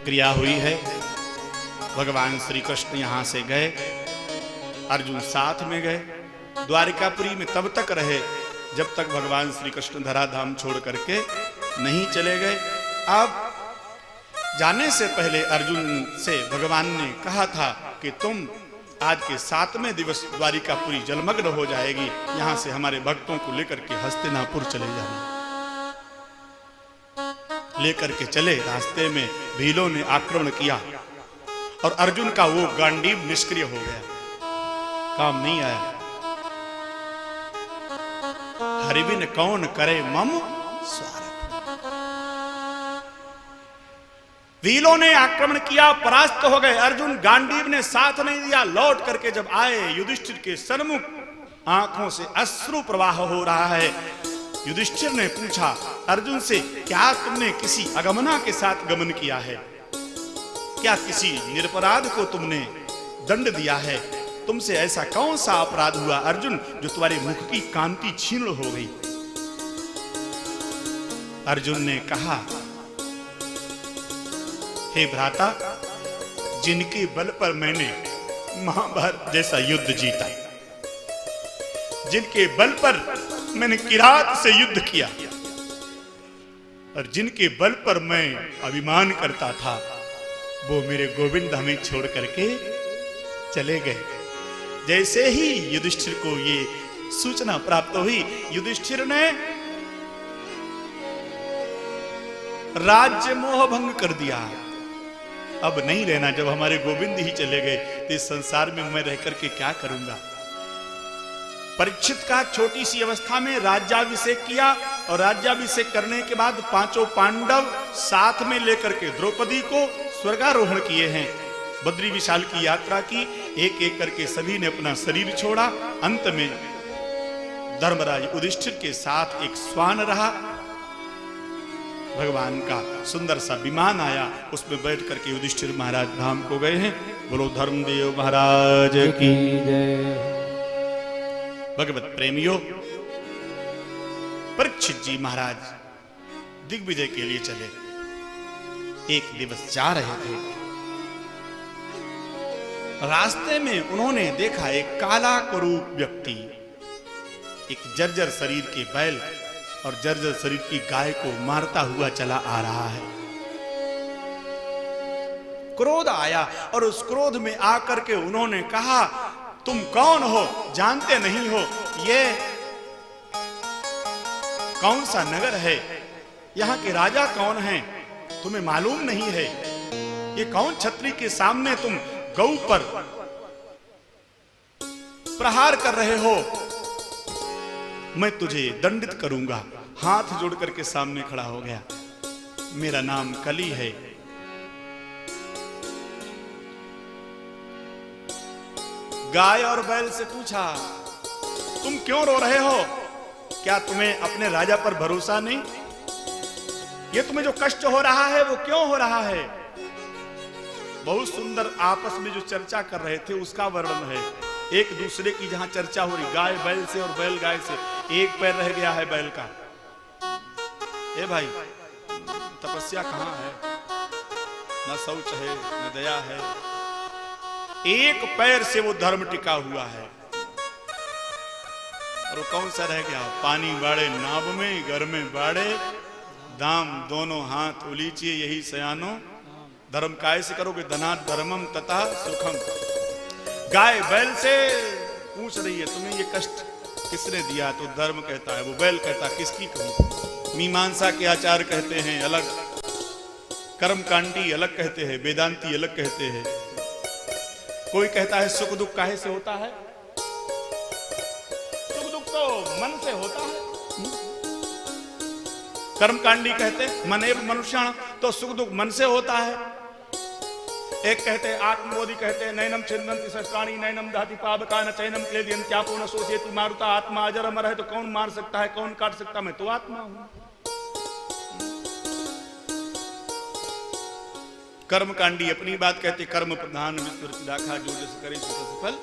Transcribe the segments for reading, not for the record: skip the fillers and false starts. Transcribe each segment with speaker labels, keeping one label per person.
Speaker 1: क्रिया हुई है। भगवान श्री कृष्ण यहां से गए, अर्जुन साथ में गए। द्वारिकापुरी में तब तक रहे जब तक भगवान श्री कृष्ण धराधाम छोड़ करके नहीं चले गए। अब जाने से पहले अर्जुन से भगवान ने कहा था कि तुम आज के 7वें दिवस द्वारिकापुरी जलमग्न हो जाएगी, यहां से हमारे भक्तों को लेकर के हस्तिनापुर चले जाना। लेकर के चले, रास्ते में भीलों ने आक्रमण किया और अर्जुन का वो गांडीव निष्क्रिय हो गया, काम नहीं आया। हरिबिन कौन करे मम स्वार्थ। भीलों ने आक्रमण किया, परास्त हो गए। अर्जुन गांडीव ने साथ नहीं दिया। लौट करके जब आए युधिष्ठिर के सन्मुख, आंखों से अश्रु प्रवाह हो रहा है। युधिष्ठिर ने पूछा अर्जुन से, क्या तुमने किसी अगमना के साथ गमन किया है? क्या किसी निरपराध को तुमने दंड दिया है? तुमसे ऐसा कौन सा अपराध हुआ अर्जुन जो तुम्हारे मुख की कांति छीन हो गई? अर्जुन ने कहा, हे भ्राता, जिनके बल पर मैंने महाभारत जैसा युद्ध जीता, जिनके बल पर मैंने किरात से युद्ध किया और जिनके बल पर मैं अभिमान करता था, वो मेरे गोविंद हमें छोड़ करके चले गए। जैसे ही युधिष्ठिर को ये सूचना प्राप्त हुई, युधिष्ठिर ने राज्य मोह भंग कर दिया। अब नहीं रहना, जब हमारे गोविंद ही चले गए तो इस संसार में मैं रह करके क्या करूंगा। परीक्षित का छोटी सी अवस्था में राज्याभिषेक किया और राज्याभिषेक करने के बाद 5 पांडव साथ में लेकर के द्रौपदी को स्वर्गारोहण किए हैं। बद्री विशाल की यात्रा की, एक एक करके सभी ने अपना शरीर छोड़ा। अंत में धर्मराज युधिष्ठिर के साथ एक श्वान रहा। भगवान का सुंदर सा विमान आया, उसमें बैठ करके युधिष्ठिर महाराज धाम को गए हैं। बोलो धर्मदेव महाराज की जय। भगवत प्रेमियों, परीक्षित जी महाराज दिग्विजय के लिए चले। एक दिवस जा रहे थे, रास्ते में उन्होंने देखा एक काला कुरूप व्यक्ति एक जर्जर शरीर के बैल और जर्जर शरीर की गाय को मारता हुआ चला आ रहा है। क्रोध आया और उस क्रोध में आकर के उन्होंने कहा, तुम कौन हो? जानते नहीं हो ये कौन सा नगर है? यहाँ के राजा कौन हैं? तुम्हें मालूम नहीं है? ये कौन छत्री के सामने तुम गौ पर प्रहार कर रहे हो? मैं तुझे दंडित करूंगा। हाथ जोड़ करके सामने खड़ा हो गया। मेरा नाम कली है। गाय और बैल से पूछा, तुम क्यों रो रहे हो? क्या तुम्हें अपने राजा पर भरोसा नहीं? ये तुम्हें जो कष्ट हो रहा है वो क्यों हो रहा है? बहुत सुंदर आपस में जो चर्चा कर रहे थे उसका वर्णन है। एक दूसरे की जहां चर्चा हो रही, गाय बैल से और बैल गाय से। एक पैर रह गया है बैल का। ए भाई, तपस्या कहां है? न शौच है न दया है। एक पैर से वो धर्म टिका हुआ है। और वो कौन सा रह गया? पानी बाड़े नाव में, घर में बाड़े दाम, दोनों हाथ उलीचिए यही सयानो। धर्म काय से करोगे? धनात् धर्मम तथा सुखम। गाय बैल से पूछ रही है, तुम्हें ये कष्ट किसने दिया? तो धर्म कहता है, वो बैल कहता किसकी कहूं? मीमांसा के आचार कहते हैं अलग, कर्मकांडी अलग कहते हैं, वेदांती अलग कहते हैं। कोई कहता है सुख दुख काहे से होता है? सुख दुख तो मन से होता है। कर्मकांडी कहते मन एव मनुष्याण, तो सुख दुख मन से होता है। एक कहते आत्मबोधि कहते नैनम छिन्दन्ति शस्त्राणि नैनम दहति पावका न चैनम क्लेदयन्त्यापो न शोषयति मारुता। आत्मा अजर अमर है, तो कौन मार सकता है, कौन काट सकता? मैं तो आत्मा हूं। कर्मकांडी अपनी बात कहते, कर्म प्रधान विश्व राखा, जो जैसे करे सो फल।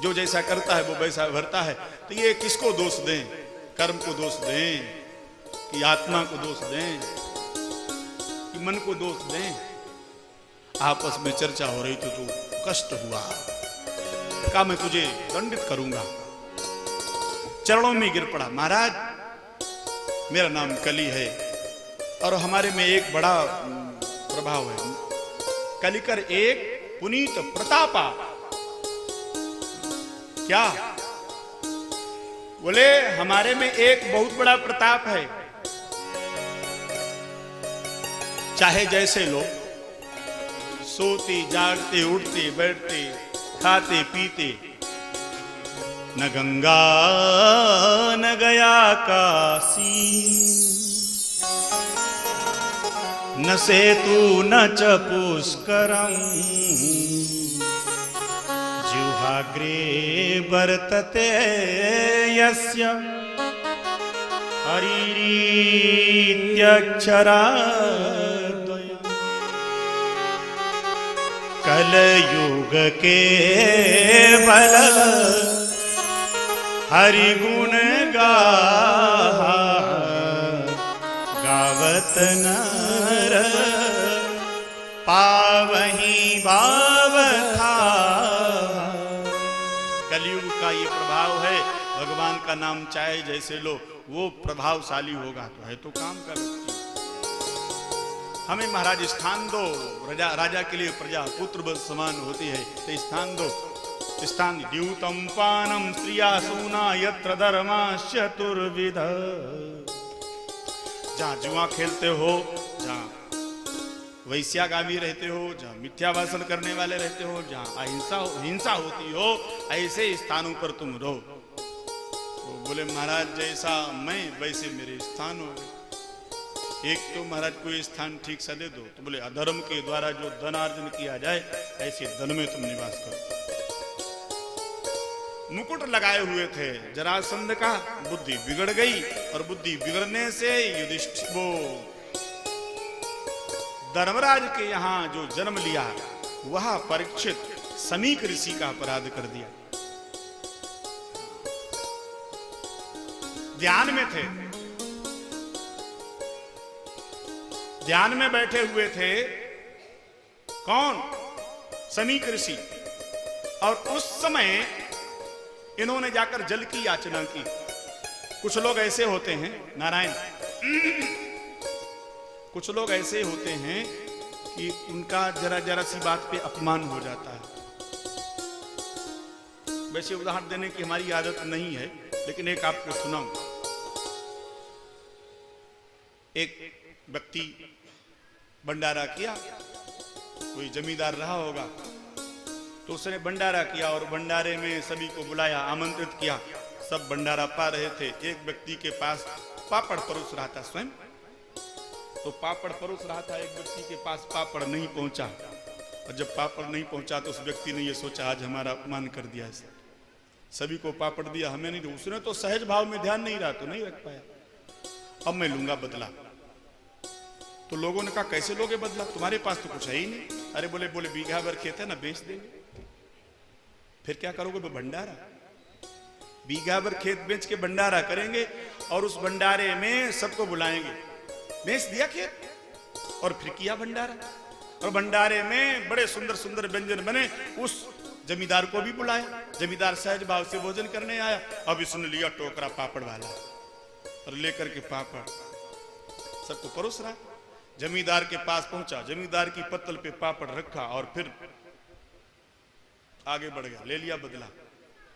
Speaker 1: जो जैसा करता है वो वैसा भरता है। तो ये किसको दोष दें? कर्म को दोष दें कि आत्मा को दोष दें? कि मन को दोष दें। आपस में चर्चा हो रही थी तो कष्ट हुआ, कहा मैं तुझे दंडित करूंगा। चरणों में गिर पड़ा, महाराज मेरा नाम कली है और हमारे में एक बड़ा प्रभाव है, कलिकर एक पुनीत प्रतापा। क्या बोले? हमारे में एक बहुत बड़ा प्रताप है, चाहे जैसे लोग सोते जागते उठते बैठते खाते पीते, न गंगा न गया काशी, न सेतु न च पुष्करम, जिह्वाग्रे वर्तते यस्य हरिरीत्यक्षराद्वयम्, कलयुग के बल हरि गुण गावत नर, पावही भाव था। कलयुग का ये प्रभाव है, भगवान का नाम चाहे जैसे लो, वो प्रभावशाली होगा तो है तो काम कर। हमें महाराज स्थान दो, राजा के लिए प्रजा पुत्र समान होती है, तो स्थान दो। स्थान द्यूतम पानम स्त्रिया सूना यत्र धर्माश्चतुर्विध, जहां जुआ खेलते हो, जहां वैश्यागामी रहते हो, जहां मिथ्या भाषण करने वाले रहते हो, जहां हिंसा होती हो, ऐसे स्थानों पर तुम रहो। तो बोले महाराज जैसा मैं वैसे मेरे स्थान हो। एक तो महाराज कोई स्थान ठीक सा दे दो। तो बोले अधर्म के द्वारा जो धन अर्जन किया जाए ऐसे धन में तुम निवास करो। मुकुट लगाए हुए थे जरासंध का, बुद्धि बिगड़ गई और बुद्धि बिगड़ने से युधिष्ठिर वो धर्मराज के यहां जो जन्म लिया वह परीक्षित समीक ऋषि का अपराध कर दिया। ध्यान में थे, ध्यान में बैठे हुए थे। कौन? समीक ऋषि। और उस समय इन्होंने जाकर जल की याचना की। कुछ लोग ऐसे होते हैं नारायण, कुछ लोग ऐसे होते हैं कि उनका जरा जरा सी बात पे अपमान हो जाता है। वैसे उदाहरण देने की हमारी आदत नहीं है, लेकिन एक आपको सुनाऊं। एक व्यक्ति भंडारा किया, कोई जमींदार रहा होगा, तो उसने भंडारा किया और भंडारे में सभी को बुलाया, आमंत्रित किया। सब भंडारा पा रहे थे। एक व्यक्ति के पास पापड़ परोस रहा था स्वयं, तो पापड़ परोस रहा था, एक व्यक्ति के पास पापड़ नहीं पहुंचा। और जब पापड़ नहीं पहुंचा तो उस व्यक्ति ने ये सोचा आज हमारा अपमान कर दिया, सभी को पापड़ दिया, हमें नहीं दिया। उसने तो सहज भाव में ध्यान नहीं रहा तो नहीं रख पाया। अब मैं लूंगा बदला। तो लोगों ने कहा कैसे लोगे बदला, तुम्हारे पास तो कुछ है ही नहीं। अरे बोले बीघा भर खेत है ना, बेच देंगे। फिर क्या करोगे? भंडारा, बीघा भर खेत बेच के भंडारा करेंगे और उस भंडारे में सबको बुलाएंगे। बेच दिया खेत और फिर किया भंडारा, और भंडारे में बड़े सुंदर सुंदर व्यंजन बने। उस जमींदार को भी बुलाया, जमींदार सहज भाव से भोजन करने आया। अब इसने लिया टोकरा पापड़ वाला और लेकर के पापड़ सबको परोस रहा। जमींदार के पास पहुंचा, जमींदार की पत्तल पे पापड़ रखा और फिर आगे बढ़ गया, ले लिया बदला।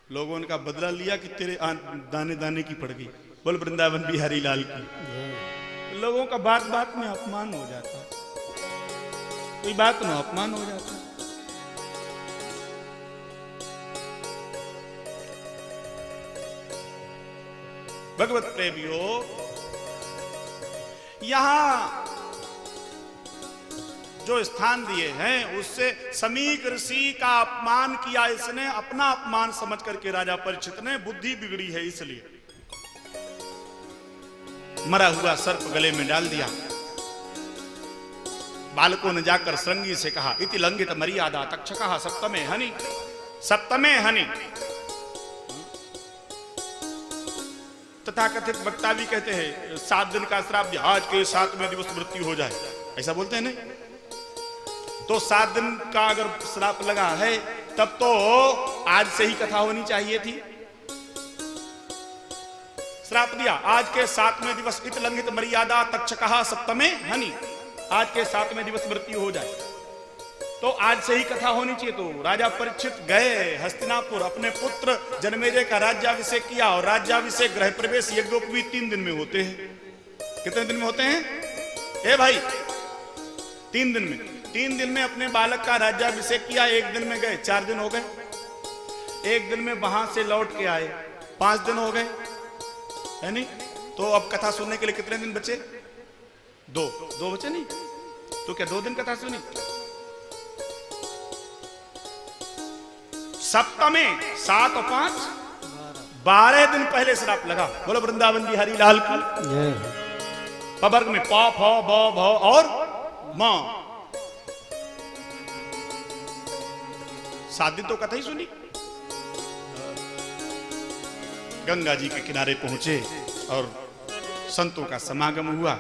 Speaker 1: लोगों ने कहा बदला लिया कि तेरे दाने दाने की पड़ गई। बोल वृंदावन बिहारी लाल की। लोगों का बात बात में अपमान हो जाता है, कोई बात में अपमान हो जाता है। भगवत प्रेमियों, यहां जो स्थान दिए हैं उससे समीक ऋषि का अपमान किया इसने, अपना अपमान समझ करके राजा परीक्षित ने। बुद्धि बिगड़ी है इसलिए मरा हुआ सर्प गले में डाल दिया। बालकों ने जाकर श्रृंगी से कहा इति लंघित मर्यादा तक्षकः सप्तमे हनि, सप्तमे हनि। तथाकथित वक्ता भी कहते हैं 7 दिन का श्राप दिया, आज के 7वें दिवस मृत्यु हो जाए। ऐसा बोलते हैं नहीं? तो 7 दिन का अगर श्राप लगा है तब तो आज से ही कथा होनी चाहिए थी। श्राप दिया आज के 7वें दिवस इत लंघित मर्यादा तक्षकः सप्तमे हनि, आज के 7वें दिवस मृत्यु हो जाए तो आज से ही कथा होनी चाहिए। तो राजा परीक्षित गए हस्तिनापुर, अपने पुत्र जन्मेजय का राज्याभिषेक किया और राज्याभिषेक गृह प्रवेश यज्ञोपवीत 3 दिन में होते हैं। कितने दिन में होते हैं? ए भाई 3 दिन में। 3 दिन में अपने बालक का राज्याभिषेक किया, 1 दिन में गए, 4 दिन हो गए। 1 दिन में वहां से लौट के आए, 5 दिन हो गए, है नहीं? तो अब कथा सुनने के लिए कितने दिन बचे? 2 बचे नहीं? तो क्या 2 दिन कथा सुनी? सप्तमे 7 और 5 12 दिन पहले श्राप लगा। बोलो वृंदावन बिहारी लाल की। पवर्ग में प फ ब भ और म 7 दिन तो कथा ही सुनी। गंगा जी के किनारे पहुंचे और संतों का समागम हुआ।